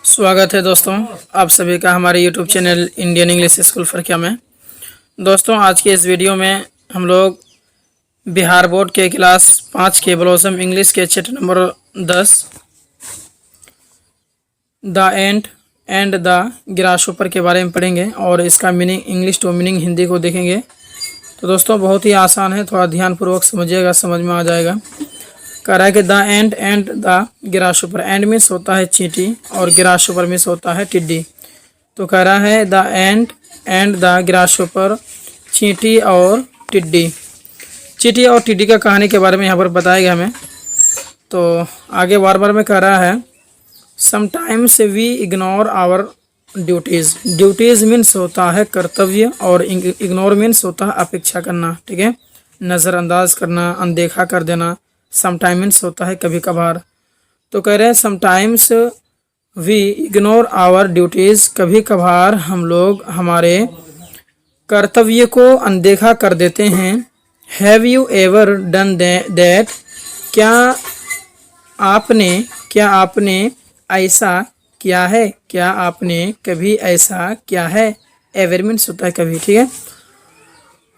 स्वागत है दोस्तों आप सभी का हमारे YouTube channel Indian English school Farkiya में। दोस्तों आज के इस वीडियो में हम लोग बिहार बोर्ड के क्लास 5 के ब्लॉसम इंग्लिश के chapter number 10 the ant and the grasshopper के बारे में पढ़ेंगे और इसका meaning English to meaning Hindi को देखेंगे। तो दोस्तों बहुत ही आसान है, थोड़ा ध्यानपूर्वक समझिएगा, समझ में आ जाएगा। कह रहा है कि the ant and the grasshopper. And means होता है चींटी और ग्रासहोपर मीन्स होता है टिड्डी। तो कह रहा है the ant and the grasshopper, चींटी और टिड्डी। चींटी और टिड्डी का कहानी के बारे में यहाँ पर बताया गया हमें। तो आगे बार बार में कह रहा है sometimes we ignore our duties. Duties means होता है कर्तव्य और इग्नोर मीन्स होता है अपेक्षा करना, ठीक है, नज़रअंदाज करना, अनदेखा कर देना। समटाइम मीन्स होता है कभी कभार। तो कह रहे हैं sometimes we ignore our duties, कभी कभार हम लोग हमारे कर्तव्य को अनदेखा कर देते हैं। Have you ever done that, क्या आपने ऐसा किया है, क्या आपने कभी ऐसा किया है। एवर मीन्स होता है कभी, ठीक है।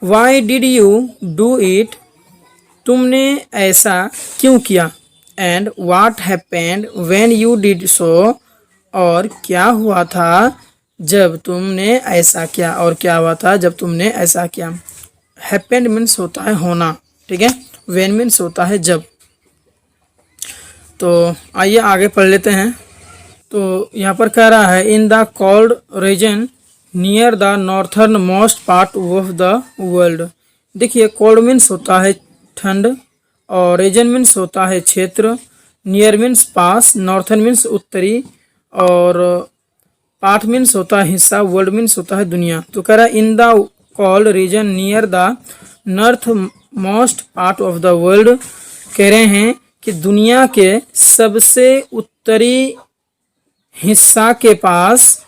Why did you do it, तुमने ऐसा क्यों किया। And what happened when you did so, और क्या हुआ था जब तुमने ऐसा किया, और क्या हुआ था जब तुमने ऐसा किया। हैपेंड मीन्स होता है होना, ठीक है। व्हेन मीन्स होता है जब। तो आइए आगे पढ़ लेते हैं। तो यहाँ पर कह रहा है इन the cold region near the northern most part of the world. देखिए कोल्ड मीन्स होता है ठंड और रीजन मीन्स होता है क्षेत्र, नियर मीन्स पास, नॉर्थर्न मीन्स उत्तरी और पार्ट मीन्स होता है हिस्सा, वर्ल्ड मीन्स होता है दुनिया। तो कह रहा है इन the cold region near the north most part of the world. कह रहे हैं कि दुनिया के सबसे उत्तरी हिस्सा के पास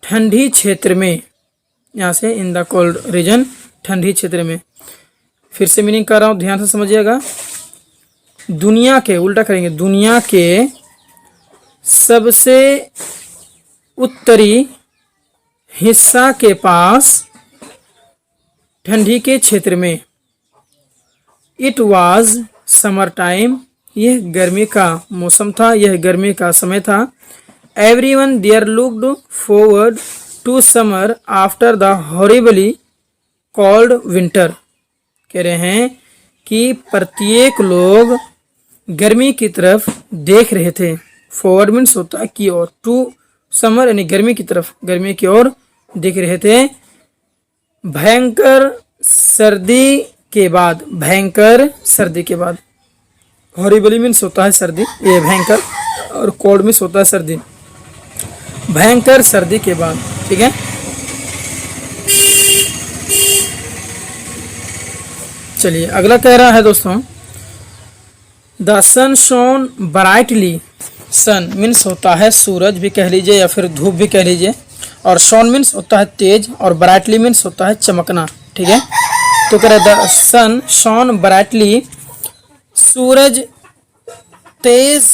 ठंडी क्षेत्र में, यहाँ से इन द कोल्ड रीजन ठंडी क्षेत्र में। फिर से मीनिंग कर रहा हूँ, ध्यान से समझिएगा। दुनिया के, उल्टा करेंगे, दुनिया के सबसे उत्तरी हिस्सा के पास ठंडी के क्षेत्र में। इट वाज समर टाइम, यह गर्मी का मौसम था, यह गर्मी का समय था। Everyone there looked forward to summer after the horribly cold winter. कह रहे हैं कि प्रत्येक लोग गर्मी की तरफ देख रहे थे। फॉरवर्ड मीन्स होता है की ओर, टू समर यानी गर्मी की तरफ, गर्मी की ओर देख रहे थे। भयंकर सर्दी के बाद, भयंकर सर्दी के बाद। हॉरिबली मीन्स होता है सर्दी, ये भयंकर, और कोल्ड मीन्स होता है सर्दी। भयंकर सर्दी के बाद, ठीक है। चलिए अगला कह रहा है दोस्तों the sun shone brightly. Sun means होता है सूरज भी कह लीजिए या फिर धूप भी कह लीजिए, और शोन मीन्स होता है तेज, और ब्राइटली मीन्स होता है चमकना, ठीक है। तो कह रहा है द सन शोन ब्राइटली, सूरज तेज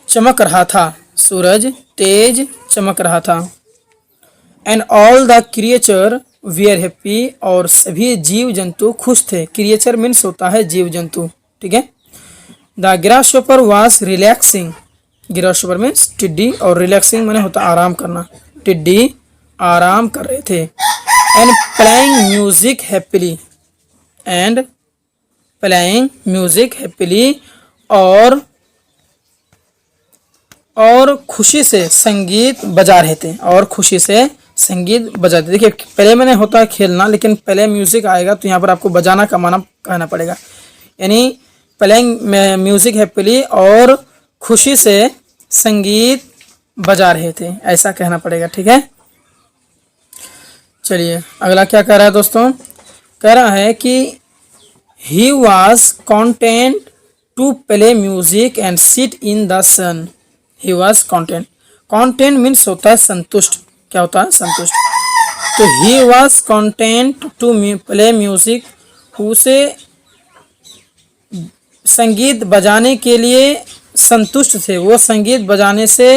चमक रहा था, सूरज तेज चमक रहा था। And all the creature VR happy, और सभी जीव जंतु खुश थे। क्रिएचर मीन्स होता है जीव जंतु, ठीक है। The grasshopper was relaxing, grasshopper means टिड्डी, और रिलैक्सिंग माने होता आराम करना, टिड्डी आराम कर रहे थे। And playing music happily, and playing music happily, और खुशी से संगीत बजा रहे थे, और खुशी से संगीत बजाते। देखिए पहले मैंने होता है खेलना, लेकिन पहले म्यूजिक आएगा तो यहाँ पर आपको बजाना का माना कहना पड़ेगा, यानी प्लेइंग म्यूजिक हैप्पीली, और खुशी से संगीत बजा रहे थे, ऐसा कहना पड़ेगा, ठीक है। चलिए अगला क्या कह रहा है दोस्तों, कह रहा है कि he was content to play music and sit in the sun. He was content, content means होता है संतुष्ट, क्या होता है संतुष्ट। तो he was content to play music, उसे संगीत बजाने के लिए संतुष्ट थे, वो संगीत बजाने से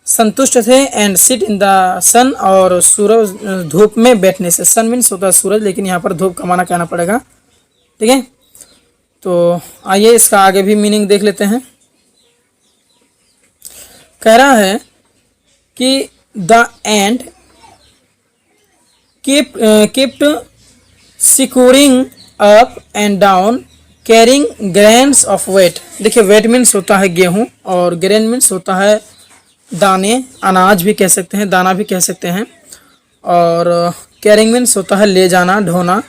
संतुष्ट थे। एंड सिट इन द सन, और सूरज धूप में बैठने से। सन मीन्स होता है सूरज, लेकिन यहाँ पर धूप का माना कहना पड़ेगा। ठीक है, तो आइए इसका आगे भी मीनिंग देख लेते हैं। कह रहा है कि the ant kept securing up and down carrying grains of wheat। देखिए वेट मीन्स होता है गेहूं, और ग्रेन मीन्स होता है दाने, अनाज भी कह सकते हैं, दाना भी कह सकते हैं। और कैरिंग मीन्स होता है ले जाना, ढोना।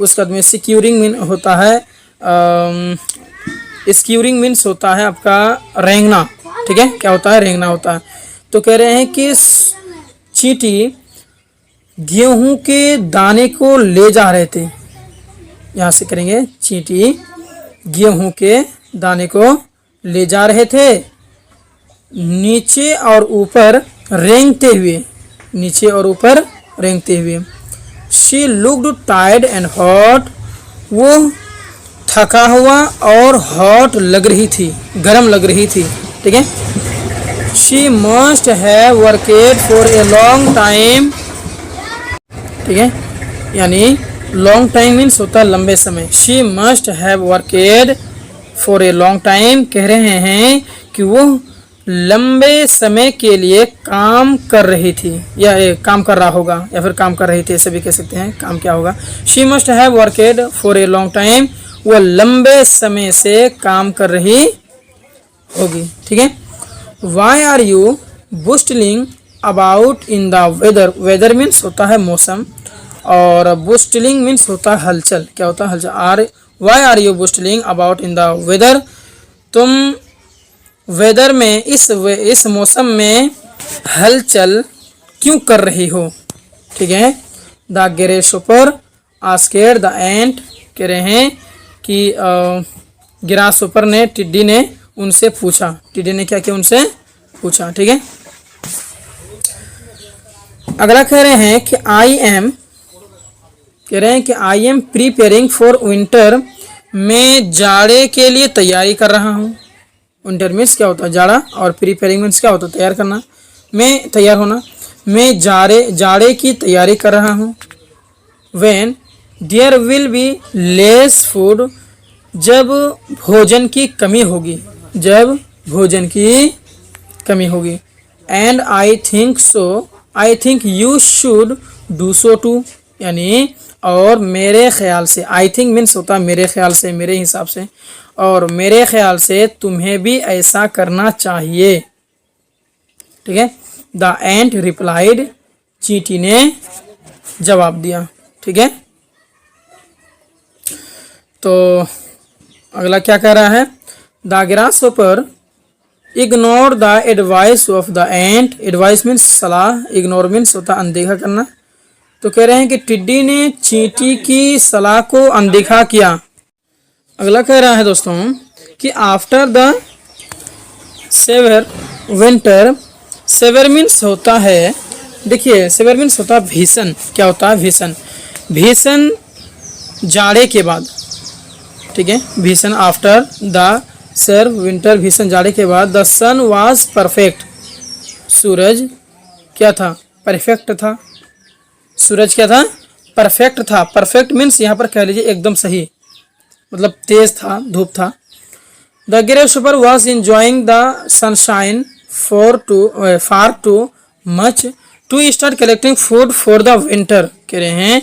उसके बाद में सिक्योरिंग मीन होता है, स्क्यूरिंग मीन्स होता है आपका रेंगना। ठीक है, क्या होता है? रेंगना होता है। तो कह रहे हैं कि चींटी गेहूं के दाने को ले जा रहे थे। यहाँ से करेंगे, चींटी गेहूं के दाने को ले जा रहे थे, नीचे और ऊपर रेंगते हुए, नीचे और ऊपर रेंगते हुए। She looked tired and hot, वो थका हुआ और हॉट लग रही थी, गर्म लग रही थी। ठीक है, she must have worked for a long time. ठीक है, यानी लॉन्ग टाइम मीन्स होता है लंबे समय। She must have worked for a long time, कह रहे हैं कि वो लंबे समय के लिए काम कर रही थी, या काम कर रहा होगा, या फिर काम कर रही थी, ऐसे भी कह सकते हैं। काम क्या होगा? She must have worked for a long time, वो लंबे समय से काम कर रही होगी। ठीक है, why are you bustling about in the weather. Weather means होता है मौसम, और बुस्टलिंग मीन्स होता है हलचल। क्या होता है? हलचल। Why are you bustling about in the weather, तुम वेदर में, इस मौसम में हलचल क्यों कर रही हो? ठीक है, द ग्रासहोपर आस्क्ड द एंट, कह रहे हैं कि ग्रासहोपर ने, टिड्डी ने उनसे पूछा। टिड्डी ने क्या किया? उनसे पूछा। ठीक है, अगला कह रहे हैं कि I am preparing for winter, मैं जाड़े के लिए तैयारी कर रहा हूँ। विंटर मीन्स क्या होता है? जाड़ा, और प्रिपेयरिंग मीन्स क्या होता है? तैयार करना, मैं तैयार होना। मैं जाड़े की तैयारी कर रहा हूँ। When there will be less food, जब भोजन की कमी होगी, जब भोजन की कमी होगी। And I think so, I think you should do so too, यानी और मेरे ख्याल से। आई थिंक मीन्स होता है मेरे ख्याल से, मेरे हिसाब से, और मेरे ख्याल से तुम्हें भी ऐसा करना चाहिए। ठीक है, द एंट रिप्लाइड, चींटी ने जवाब दिया। ठीक है, तो अगला क्या कह रहा है? The grasshopper ignore the advice of the ant. Advice means सलाह, इग्नोर मीन्स होता अनदेखा करना। तो कह रहे हैं कि टिड्डी ने चींटी की सलाह को अनदेखा किया। अगला कह रहा है दोस्तों कि after the severe winter, severe means होता है, देखिए सेवर मीन्स होता है भीषण। क्या होता है? भीषण। भीषण जाड़े के बाद। ठीक है, भीषण आफ्टर द सर विंटर, भीषण जाड़े के बाद। द सन वाज परफेक्ट, सूरज क्या था? परफेक्ट था। सूरज क्या था? परफेक्ट था। परफेक्ट मीन्स यहाँ पर कह लीजिए एकदम सही, मतलब तेज था, धूप था। The grasshopper was enjoying the sunshine far too much to start collecting food for the winter. कह रहे हैं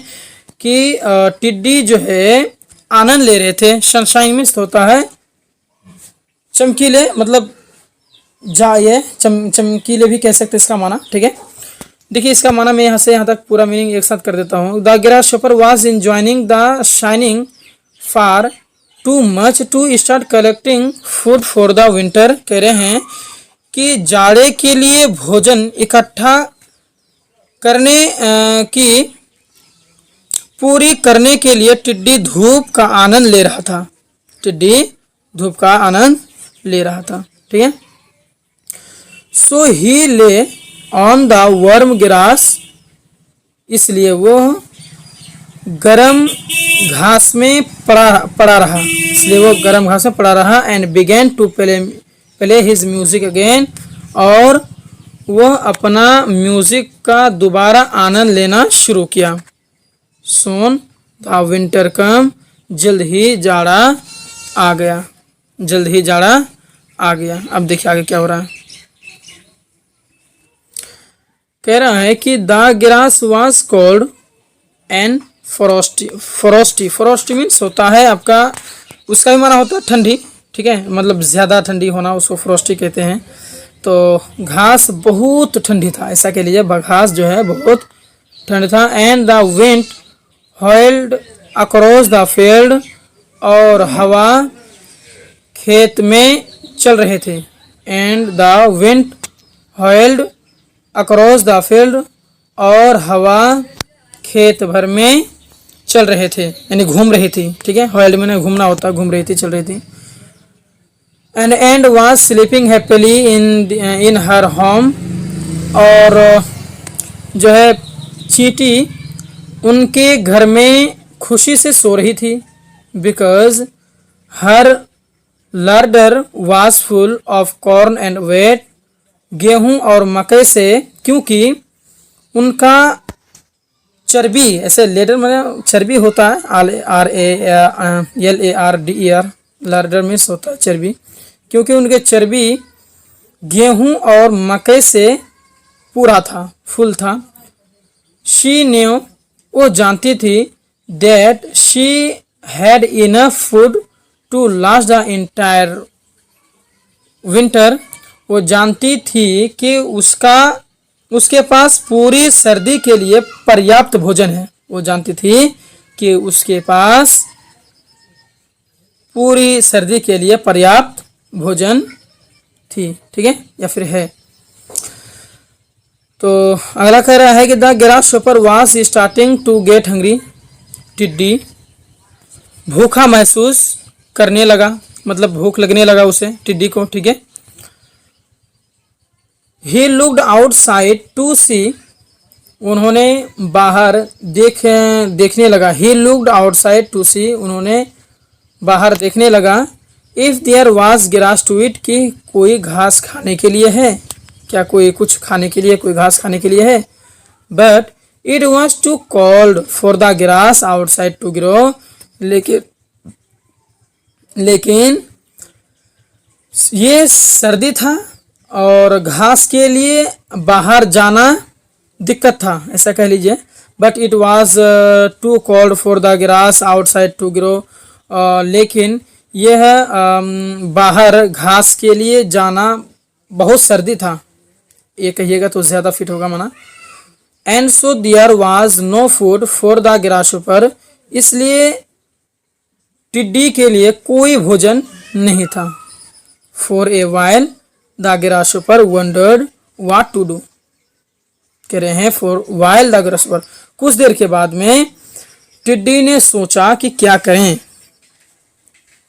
कि टिड्डी जो है आनंद ले रहे थे। सनशाइन मीन्स होता है चमकीले, मतलब चमकीले भी कह सकते इसका माना। ठीक है, देखिए इसका माना मैं यहाँ से यहाँ तक पूरा मीनिंग एक साथ कर देता हूँ। The grasshopper was enjoying the shining far too much to start collecting food for the winter. कह रहे हैं कि जाड़े के लिए भोजन इकट्ठा करने की पूरी करने के लिए टिड्डी धूप का आनंद ले रहा था। टिड्डी धूप का आनंद ले रहा था। ठीक है, सो ही ले ऑन द वर्म ग्रास, इसलिए वो गरम घास में पड़ा रहा, इसलिए वो गरम घास में पड़ा रहा। And began to play play his music again, और वह अपना म्यूजिक का दोबारा आनंद लेना शुरू किया। सोन द विंटर कम, जल्द ही जाड़ा आ गया, जल्द ही जाड़ा आ गया। अब देखिए आगे क्या हो रहा है। कह रहा है कि the grass was cold and Frosty. Frosty, Frosty means होता है आपका, उसका भी माना होता है ठंडी, ठीक है, मतलब ज़्यादा ठंडी होना, उसको फ्रॉस्टी कहते हैं। तो घास बहुत ठंडी था, ऐसा कह लीजिए, घास जो है बहुत ठंड था। And the wind howled across the field, और हवा खेत में चल रहे थे। And the wind howled across the field, और हवा खेत भर में चल रहे थे, यानी घूम रही थी, ठीक है, हॉइल्ड में घूमना होता, घूम रही थी, चल रही थी। And was sleeping happily in her home, और जो है चींटी उनके घर में खुशी से सो रही थी। Because her larder was full of corn and wheat, गेहूं और मकई से, क्योंकि उनका चर्बी, ऐसे लेडर में चर्बी होता है, LARDER, लार्डर में होता है चर्बी, क्योंकि उनके चर्बी गेहूं और मकई से पूरा था, फुल था। शी न्यू, वो जानती थी, that she had enough food to last the entire winter, वो जानती थी कि उसके पास पूरी सर्दी के लिए पर्याप्त भोजन है। वो जानती थी कि उसके पास पूरी सर्दी के लिए पर्याप्त भोजन थी, ठीक है, या फिर है। तो अगला कह रहा है कि the grasshopper was starting to get hungry, टिड्डी भूखा महसूस करने लगा, मतलब भूख लगने लगा उसे, टिड्डी को, ठीक है। He looked outside to see, उन्होंने बाहर देखने लगा। He looked outside to see, उन्होंने बाहर देखने लगा। If there was grass to eat, कि कोई घास खाने के लिए है क्या, कोई कुछ खाने के लिए, कोई घास खाने के लिए है। But it was too cold for the grass outside to grow, लेकिन ये सर्दी था और घास के लिए बाहर जाना दिक्कत था, ऐसा कह लीजिए। But it was too cold for the grass outside to grow, लेकिन यह बाहर घास के लिए जाना बहुत सर्दी था, ये कहिएगा तो ज़्यादा फिट होगा माना। And so there was no food for the grasshopper, इसलिए टिड्डी के लिए कोई भोजन नहीं था। For a while the grasshopper wondered what to do, कह रहे हैं फॉर वाइल द ग्रासहॉपर, कुछ देर के बाद में टिड्डी ने सोचा कि क्या करें,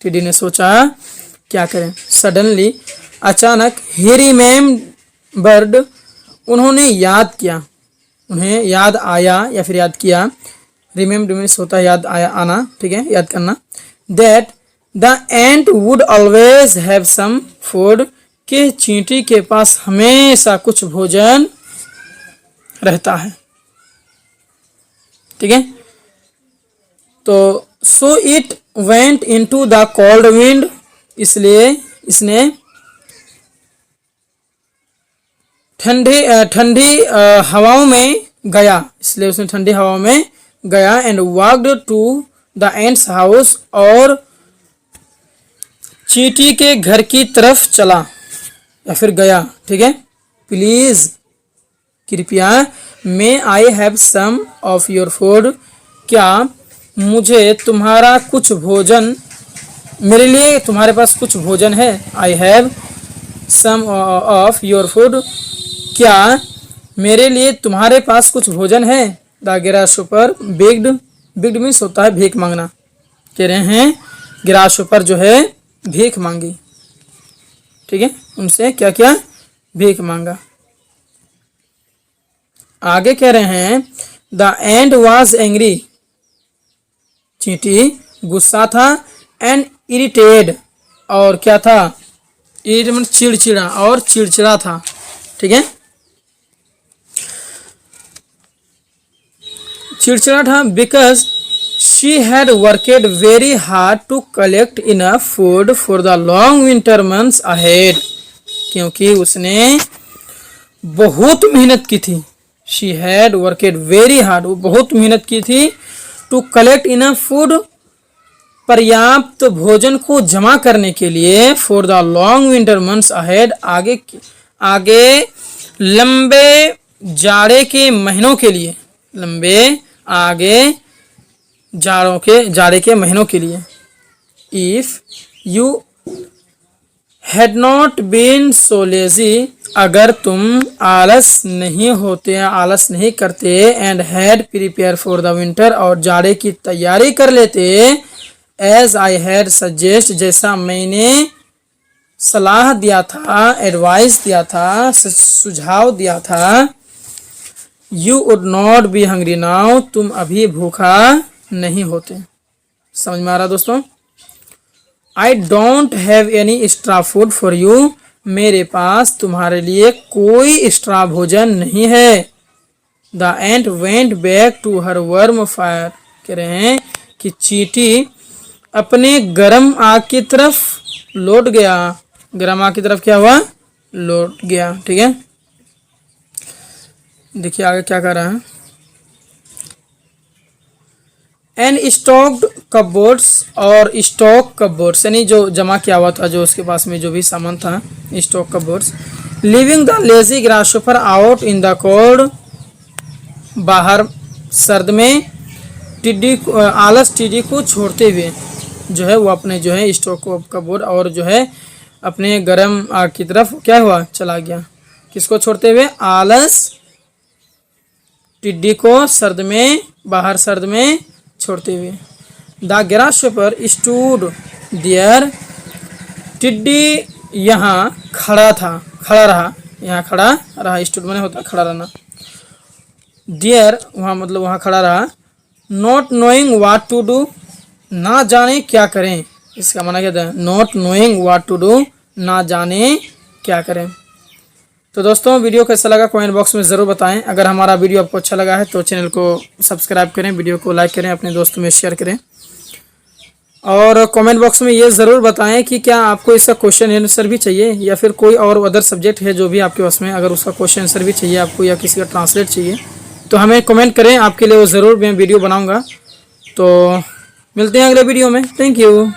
टिड्डी ने सोचा क्या करें। सडनली, अचानक, ही रिमेम्बर्ड, उन्होंने याद किया, उन्हें याद आया या फिर याद किया। रिमेम्बर मीन्स होता है याद आया, आना, ठीक है, याद करना। That the ant would always have some food, कि चींटी के पास हमेशा कुछ भोजन रहता है, ठीक है। तो so it went into the cold wind, इसलिए इसने ठंडी हवाओं में गया, इसलिए उसने ठंडी हवाओं में गया। And walked to the ant's house, और चींटी के घर की तरफ चला या फिर गया, ठीक है। प्लीज, कृपया, may I have some of your food, क्या मुझे तुम्हारा कुछ भोजन, मेरे लिए तुम्हारे पास कुछ भोजन है। I have some of your food, क्या मेरे लिए तुम्हारे पास कुछ भोजन है। The grasshopper begged, begged means होता है भीख मांगना, कह रहे हैं ग्रासहॉपर जो है भीख मांगी, ठीक है, उनसे क्या क्या, भीख मांगा। आगे कह रहे हैं द एंट वाज एंग्री, चींटी गुस्सा था। एंड इरिटेड, और क्या था, इरिटेट चिड़चिड़ा और चिड़चिड़ा था, ठीक है, चिड़चिड़ा था। Because she had worked very hard to collect enough food for the long winter months ahead, क्योंकि उसने बहुत मेहनत की थी। She had worked very hard, वो बहुत मेहनत की थी, टू कलेक्ट इनफ फूड, पर्याप्त भोजन को जमा करने के लिए, for the long winter months ahead, आगे लंबे जाड़े के महीनों के लिए, लंबे आगे जाड़े के महीनों के लिए। If you had not been so lazy, अगर तुम आलस नहीं करते, and had prepare for the winter, और जाड़े की तैयारी कर लेते, एज आई हैड सजेस्ट, जैसा मैंने सलाह दिया था, एडवाइस दिया था, सुझाव दिया था, you would not be hungry now, तुम अभी भूखा नहीं होते। समझ में आ रहा दोस्तों? I don't have any extra food for you, मेरे पास तुम्हारे लिए कोई एक्स्ट्रा भोजन नहीं है। The ant went back to her warm fire, कह रहे हैं कि चींटी अपने गर्म आग की तरफ लौट गया। गर्म आग की तरफ क्या हुआ? लौट गया, ठीक है। देखिए आगे क्या कर रहा है। एंड स्टॉक्ड कपबोर्ड्स, और स्टॉक कपबोर्ड्स यानी जो जमा किया हुआ था, जो उसके पास में जो भी सामान था, stock cupboards. Leaving the lazy grasshopper out in the cold, बाहर सर्द में आलस टिड्डी को छोड़ते हुए जो है वो अपने जो है स्टॉक कपबोर्ड और जो है अपने गर्म आग की तरफ क्या हुआ? चला गया। किसको छोड़ते हुए? आलस टिड्डी को सर्द में, बाहर सर्द में छोड़ते हुए। द ग्रासहोपर स्टूड देयर, टिड्डी यहाँ खड़ा रहा, यहाँ खड़ा रहा, स्टूड माने होता खड़ा रहना, देयर वहाँ मतलब वहाँ खड़ा रहा। Not knowing what to do, ना जाने क्या करें, इसका माना क्या था? Not knowing what to do, ना जाने क्या करें। तो दोस्तों वीडियो कैसा लगा कमेंट बॉक्स में ज़रूर बताएं। अगर हमारा वीडियो आपको अच्छा लगा है तो चैनल को सब्सक्राइब करें, वीडियो को लाइक करें, अपने दोस्तों में शेयर करें, और कमेंट बॉक्स में ये ज़रूर बताएं कि क्या आपको इसका क्वेश्चन आंसर भी चाहिए या फिर कोई और अदर सब्जेक्ट है जो भी आपके पास में, अगर उसका क्वेश्चन आंसर भी चाहिए आपको या किसी का ट्रांसलेट चाहिए तो हमें कमेंट करें, आपके लिए वो ज़रूर मैं वीडियो बनाऊँगा। तो मिलते हैं अगले वीडियो में। Thank you.